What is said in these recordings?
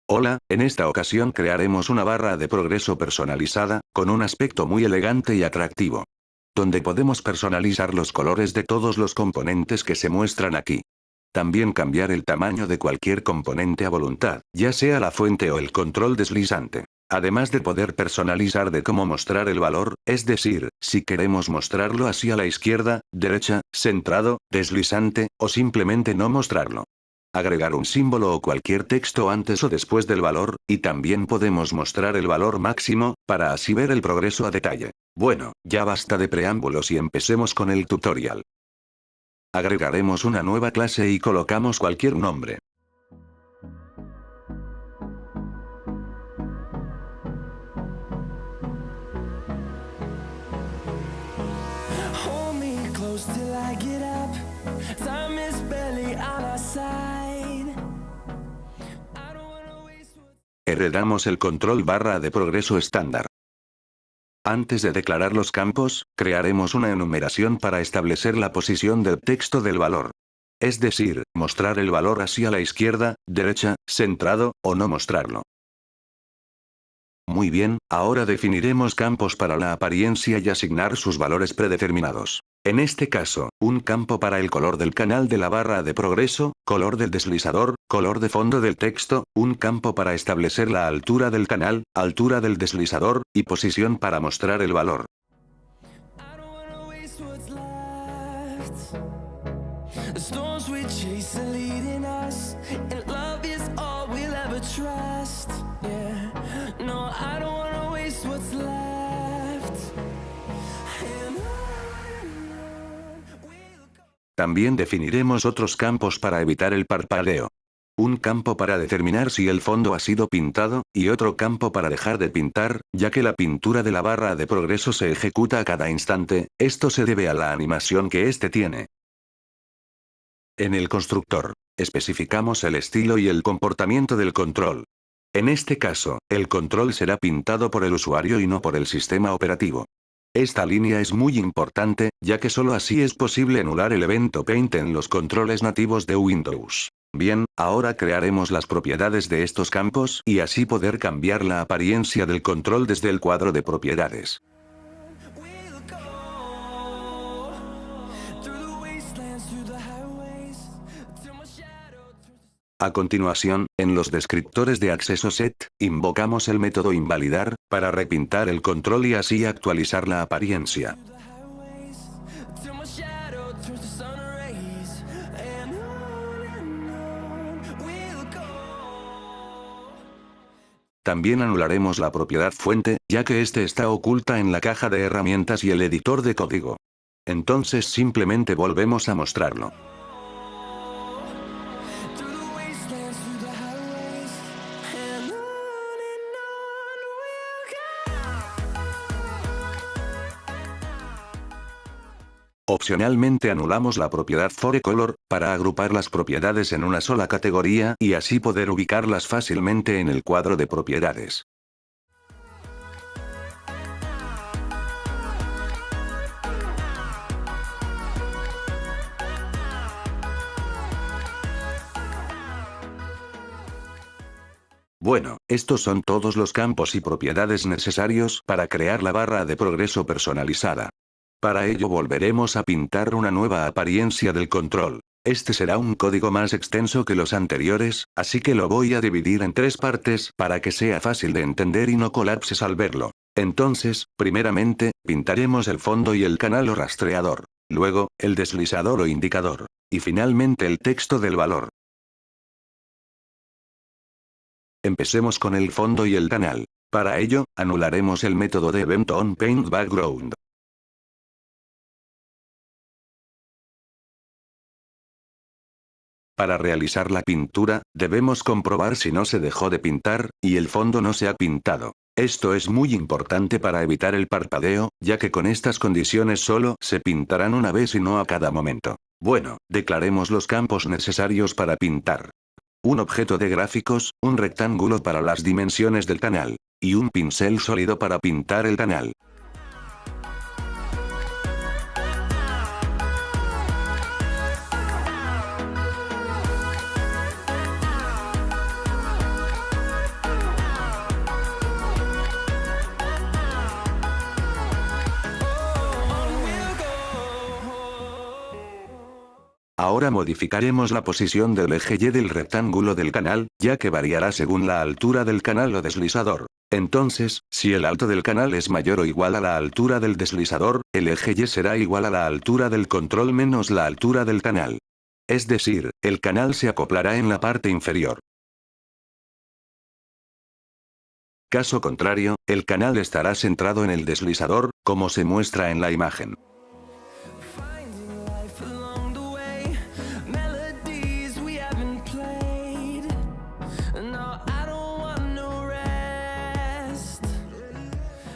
Hola, en esta ocasión crearemos una barra de progreso personalizada, con un aspecto muy elegante y atractivo. Donde podemos personalizar los colores de todos los componentes que se muestran aquí. También cambiar el tamaño de cualquier componente a voluntad, ya sea la fuente o el control deslizante. Además de poder personalizar de cómo mostrar el valor, es decir, si queremos mostrarlo hacia la izquierda, derecha, centrado, deslizante, o simplemente no mostrarlo. Agregar un símbolo o cualquier texto antes o después del valor, y también podemos mostrar el valor máximo, para así ver el progreso a detalle. Bueno, ya basta de preámbulos y empecemos con el tutorial. Agregaremos una nueva clase y colocamos cualquier nombre. Hold me close till I get up. Time is barely on our side. I don't wanna waste what's... Heredamos el control barra de progreso estándar. Antes de declarar los campos, crearemos una enumeración para establecer la posición del texto del valor. Es decir, mostrar el valor hacia la izquierda, derecha, centrado, o no mostrarlo. Muy bien, ahora definiremos campos para la apariencia y asignar sus valores predeterminados. En este caso, un campo para el color del canal de la barra de progreso, color del deslizador, color de fondo del texto, un campo para establecer la altura del canal, altura del deslizador, y posición para mostrar el valor. I don't wanna waste what's left. The storms we chase are leading us, and love is all we'll ever trust. Yeah, no, I don't wanna waste what's left. And on we'll go. También definiremos otros campos para evitar el parpadeo. Un campo para determinar si el fondo ha sido pintado, y otro campo para dejar de pintar, ya que la pintura de la barra de progreso se ejecuta a cada instante, esto se debe a la animación que éste tiene. En el constructor, especificamos el estilo y el comportamiento del control. En este caso, el control será pintado por el usuario y no por el sistema operativo. Esta línea es muy importante, ya que solo así es posible anular el evento Paint en los controles nativos de Windows. Bien, ahora crearemos las propiedades de estos campos y así poder cambiar la apariencia del control desde el cuadro de propiedades. We'll go through the wastelands, through the highways, till my shadow turns to... A continuación, en los descriptores de acceso set, invocamos el método invalidar, para repintar el control y así actualizar la apariencia. the highways, till my shadow turns to sun rays, and on we'll go. También anularemos la propiedad fuente, ya que este está oculta en la caja de herramientas y el editor de código. Entonces simplemente volvemos a mostrarlo. Through the wastelands, through the highways, and on we'll go. Opcionalmente anulamos la propiedad ForeColor, para agrupar las propiedades en una sola categoría y así poder ubicarlas fácilmente en el cuadro de propiedades. Bueno, estos son todos los campos y propiedades necesarios para crear la barra de progreso personalizada. Para ello volveremos a pintar una nueva apariencia del control. Este será un código más extenso que los anteriores, así que lo voy a dividir en 3 partes para que sea fácil de entender y no colapses al verlo. Entonces, primeramente, pintaremos el fondo y el canal o rastreador. Luego, el deslizador o indicador. Y finalmente el texto del valor. Empecemos con el fondo y el canal. Para ello, anularemos el método de EventOnPaintBackground. Para realizar la pintura, debemos comprobar si no se dejó de pintar, y el fondo no se ha pintado. Esto es muy importante para evitar el parpadeo, ya que con estas condiciones solo se pintarán una vez y no a cada momento. Bueno, declaremos los campos necesarios para pintar. Un objeto de gráficos, un rectángulo para las dimensiones del canal, y un pincel sólido para pintar el canal. Ahora modificaremos la posición del eje Y del rectángulo del canal, ya que variará según la altura del canal o deslizador. Entonces, si el alto del canal es mayor o igual a la altura del deslizador, el eje Y será igual a la altura del control menos la altura del canal. Es decir, el canal se acoplará en la parte inferior. Caso contrario, el canal estará centrado en el deslizador, como se muestra en la imagen. Finding life along the way, melodies we haven't played. No, I don't want no rest.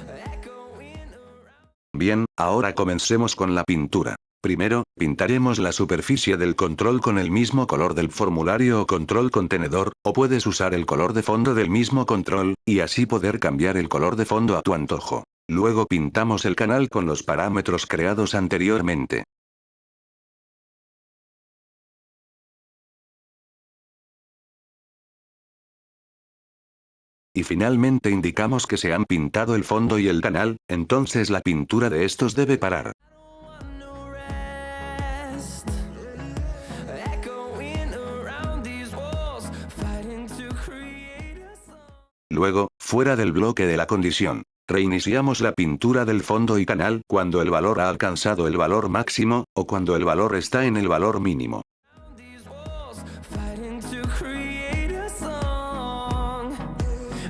Echoing around. Bien, ahora comencemos con la pintura. Primero, pintaremos la superficie del control con el mismo color del formulario o control contenedor, o puedes usar el color de fondo del mismo control, y así poder cambiar el color de fondo a tu antojo. Luego pintamos el canal con los parámetros creados anteriormente. Y finalmente indicamos que se han pintado el fondo y el canal, entonces la pintura de estos debe parar. No rest. Echoing around these walls, fighting to create a song. Luego, fuera del bloque de la condición, reiniciamos la pintura del fondo y canal cuando el valor ha alcanzado el valor máximo, o cuando el valor está en el valor mínimo. These walls, fighting to create a song.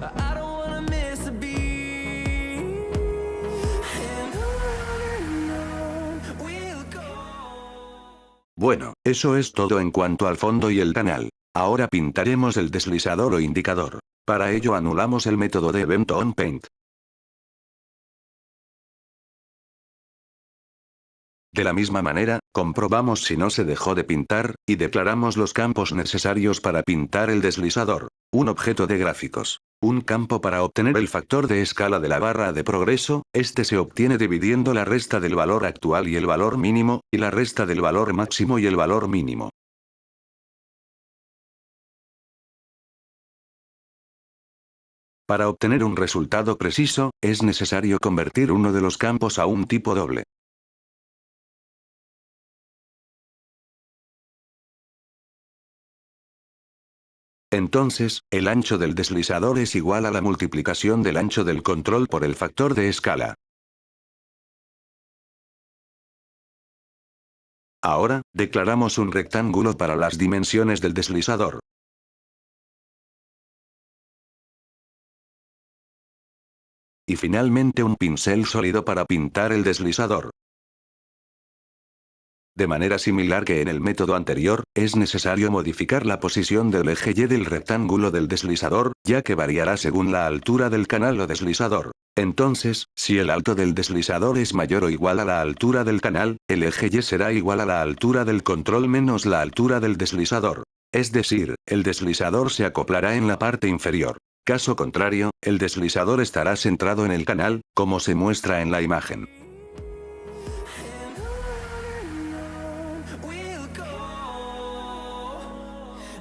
I don't wanna miss a beat. And on we'll go. Bueno, eso es todo en cuanto al fondo y el canal. Ahora pintaremos el deslizador o indicador. Para ello anulamos el método de Event on Paint. De la misma manera, comprobamos si no se dejó de pintar, y declaramos los campos necesarios para pintar el deslizador. Un objeto de gráficos. Un campo para obtener el factor de escala de la barra de progreso, este se obtiene dividiendo la resta del valor actual y el valor mínimo, y la resta del valor máximo y el valor mínimo. Para obtener un resultado preciso, es necesario convertir uno de los campos a un tipo doble. Entonces, el ancho del deslizador es igual a la multiplicación del ancho del control por el factor de escala. Ahora, declaramos un rectángulo para las dimensiones del deslizador. Y finalmente un pincel sólido para pintar el deslizador. De manera similar que en el método anterior, es necesario modificar la posición del eje Y del rectángulo del deslizador, ya que variará según la altura del canal o deslizador. Entonces, si el alto del deslizador es mayor o igual a la altura del canal, el eje Y será igual a la altura del control menos la altura del deslizador. Es decir, el deslizador se acoplará en la parte inferior. Caso contrario, el deslizador estará centrado en el canal, como se muestra en la imagen. We'll go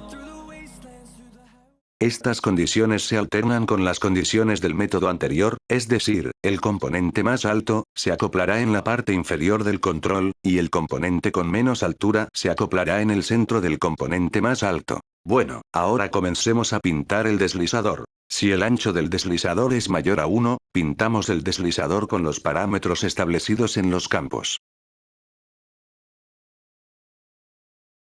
through the wastelands, through the highways. Estas condiciones se alternan con las condiciones del método anterior, es decir, el componente más alto, se acoplará en la parte inferior del control, y el componente con menos altura se acoplará en el centro del componente más alto. Bueno, ahora comencemos a pintar el deslizador. Si el ancho del deslizador es mayor a 1, pintamos el deslizador con los parámetros establecidos en los campos.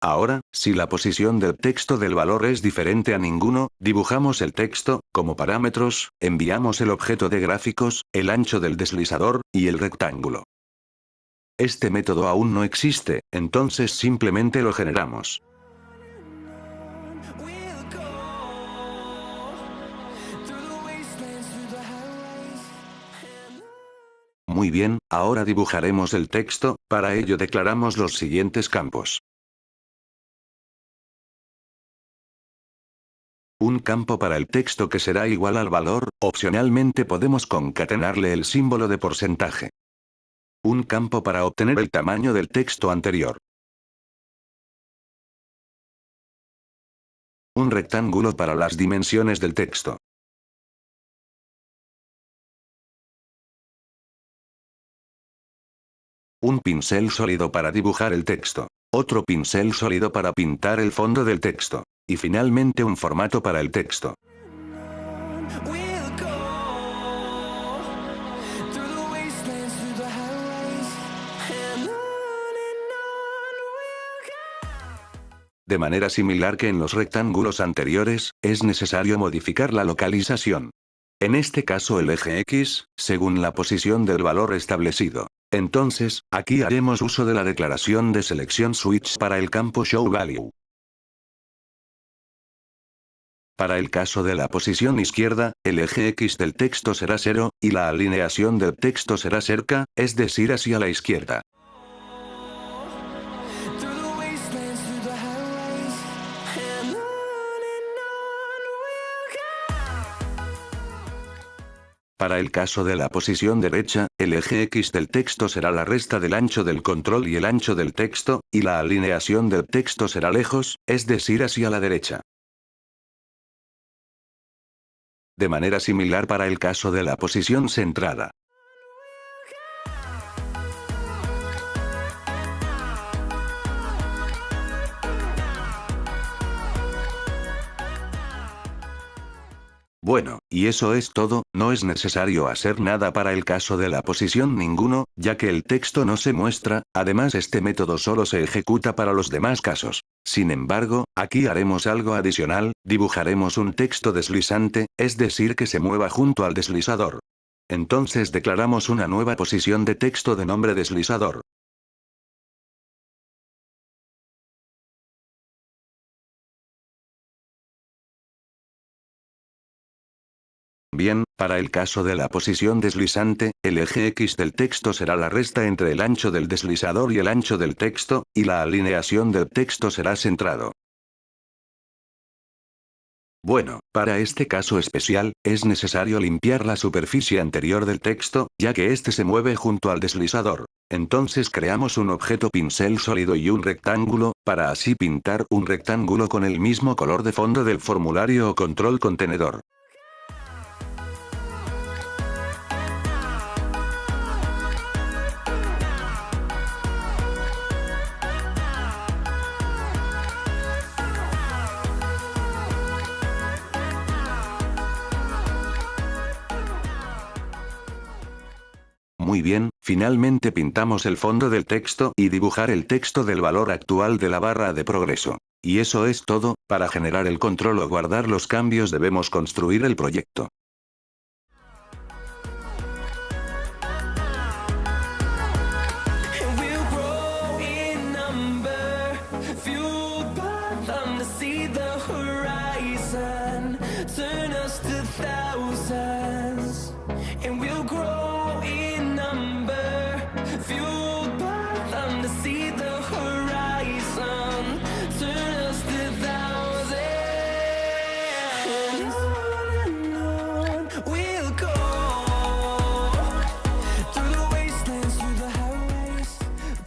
Ahora, si la posición del texto del valor es diferente a ninguno, dibujamos el texto, como parámetros, enviamos el objeto de gráficos, el ancho del deslizador, y el rectángulo. Este método aún no existe, entonces simplemente lo generamos. We'll go through the wastelands, through the highways. And Muy bien, ahora dibujaremos el texto, para ello declaramos los siguientes campos. Un campo para el texto que será igual al valor, opcionalmente podemos concatenarle el símbolo de porcentaje. Un campo para obtener el tamaño del texto anterior. Un rectángulo para las dimensiones del texto. Un pincel sólido para dibujar el texto. otro pincel sólido para pintar el fondo del texto, y finalmente un formato para el texto. We'll go through the wastelands, through the highways, and on we'll go. De manera similar que en los rectángulos anteriores, es necesario modificar la localización. En este caso el eje X, según la posición del valor establecido. Entonces, aquí haremos uso de la declaración de selección switch para el campo showValue. Para el caso de la posición izquierda, el eje X del texto será 0, y la alineación del texto será cerca, es decir hacia la izquierda. Through the wastelands, through the highways, and on we'll go. Para el caso de la posición derecha, el eje X del texto será la resta del ancho del control y el ancho del texto, y la alineación del texto será lejos, es decir hacia la derecha. De manera similar para el caso de la posición centrada. Bueno, y eso es todo, no es necesario hacer nada para el caso de la posición ninguno, ya que el texto no se muestra, además este método solo se ejecuta para los demás casos. Sin embargo, aquí haremos algo adicional, dibujaremos un texto deslizante, es decir que se mueva junto al deslizador. Entonces declaramos una nueva posición de texto de nombre deslizador. Bien, para el caso de la posición deslizante, el eje X del texto será la resta entre el ancho del deslizador y el ancho del texto, y la alineación del texto será centrado. Bueno, para este caso especial, es necesario limpiar la superficie anterior del texto, ya que este se mueve junto al deslizador. Entonces creamos un objeto pincel sólido y un rectángulo, para así pintar un rectángulo con el mismo color de fondo del formulario o control contenedor. Muy bien, finalmente pintamos el fondo del texto y dibujar el texto del valor actual de la barra de progreso. Y eso es todo, para generar el control o guardar los cambios debemos construir el proyecto. And we'll grow in number, fueled by them to see the horizon, turn us to thousands. And we'll grow in number, fueled by them to see the horizon, turn us to thousands. And on we'll go. Through the wastelands, through the highways,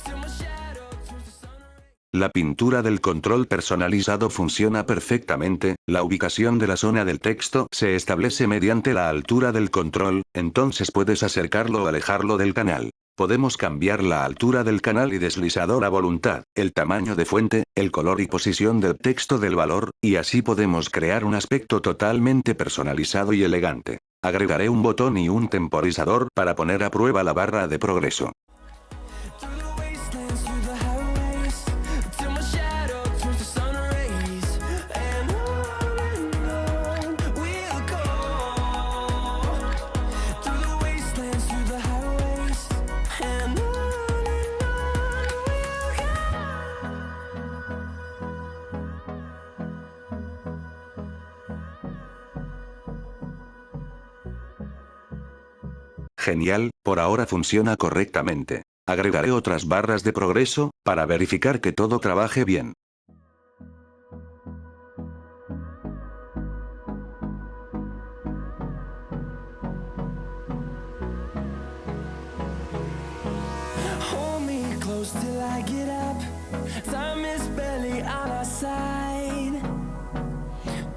till my shadow turns to sun rays. La pintura del control personalizado funciona perfectamente, la ubicación de la zona del texto se establece mediante la altura del control, entonces puedes acercarlo o alejarlo del canal. Podemos cambiar la altura del canal y deslizador a voluntad, el tamaño de fuente, el color y posición del texto del valor, y así podemos crear un aspecto totalmente personalizado y elegante. Agregaré un botón y un temporizador para poner a prueba la barra de progreso. Through the wastelands, through the highways, till my shadow turns to sun rays. And on we'll go. Through the wastelands, through the highways, and on Genial, por ahora funciona correctamente. Agregaré otras barras de progreso, para verificar que todo trabaje bien. hold me close till I get up. Time is barely on our side.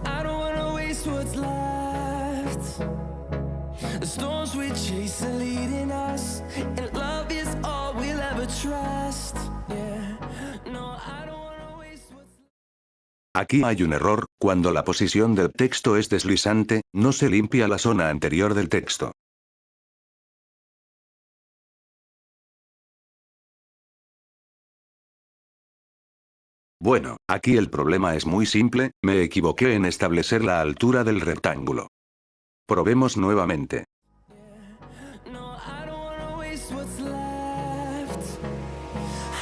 I don't wanna waste what's left. The storms we chase are leading us, and love is all we'll ever trust. Yeah. No, I don't wanna waste what's Aquí hay un error, cuando la posición del texto es deslizante, no se limpia la zona anterior del texto. Bueno, aquí el problema es muy simple, me equivoqué en establecer la altura del rectángulo. Probemos nuevamente. No, I don't wanna waste what's left.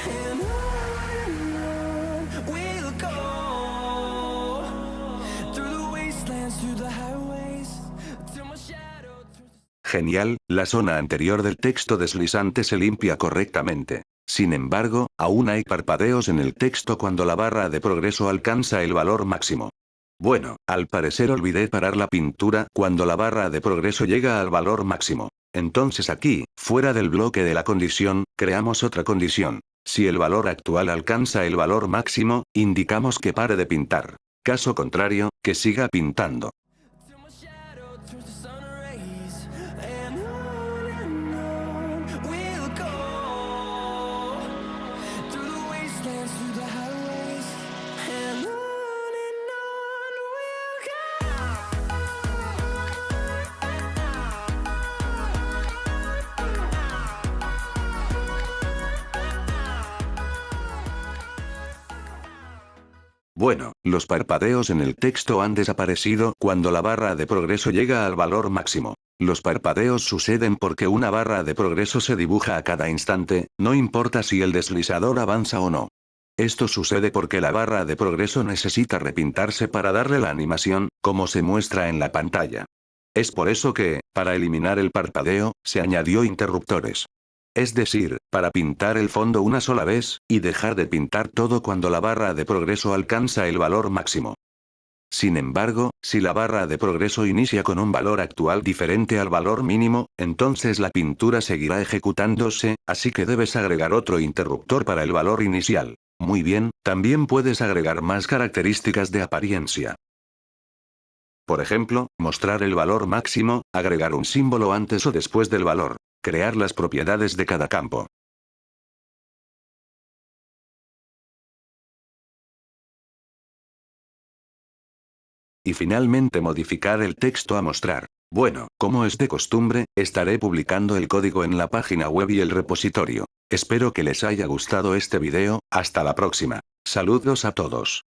And on we'll go. Through the wastelands, through the highways, till my shadow turns. Genial, la zona anterior del texto deslizante se limpia correctamente. Sin embargo, aún hay parpadeos en el texto cuando la barra de progreso alcanza el valor máximo. Bueno, al parecer olvidé parar la pintura cuando la barra de progreso llega al valor máximo. Entonces aquí, fuera del bloque de la condición, creamos otra condición. Si el valor actual alcanza el valor máximo, indicamos que pare de pintar. Caso contrario, que siga pintando. Till my shadow turns to sun rays. And on we'll go. Through the wastelands, through the highways. And on Bueno, los parpadeos en el texto han desaparecido cuando la barra de progreso llega al valor máximo. Los parpadeos suceden porque una barra de progreso se dibuja a cada instante, no importa si el deslizador avanza o no. Esto sucede porque la barra de progreso necesita repintarse para darle la animación, como se muestra en la pantalla. Es por eso que, para eliminar el parpadeo, se añadió interruptores. Es decir, para pintar el fondo una sola vez, y dejar de pintar todo cuando la barra de progreso alcanza el valor máximo. Sin embargo, si la barra de progreso inicia con un valor actual diferente al valor mínimo, entonces la pintura seguirá ejecutándose, así que debes agregar otro interruptor para el valor inicial. Muy bien, también puedes agregar más características de apariencia. Por ejemplo, mostrar el valor máximo, agregar un símbolo antes o después del valor. Crear las propiedades de cada campo. Y finalmente modificar el texto a mostrar. Bueno, como es de costumbre, estaré publicando el código en la página web y el repositorio. Espero que les haya gustado este video, hasta la próxima. Saludos a todos.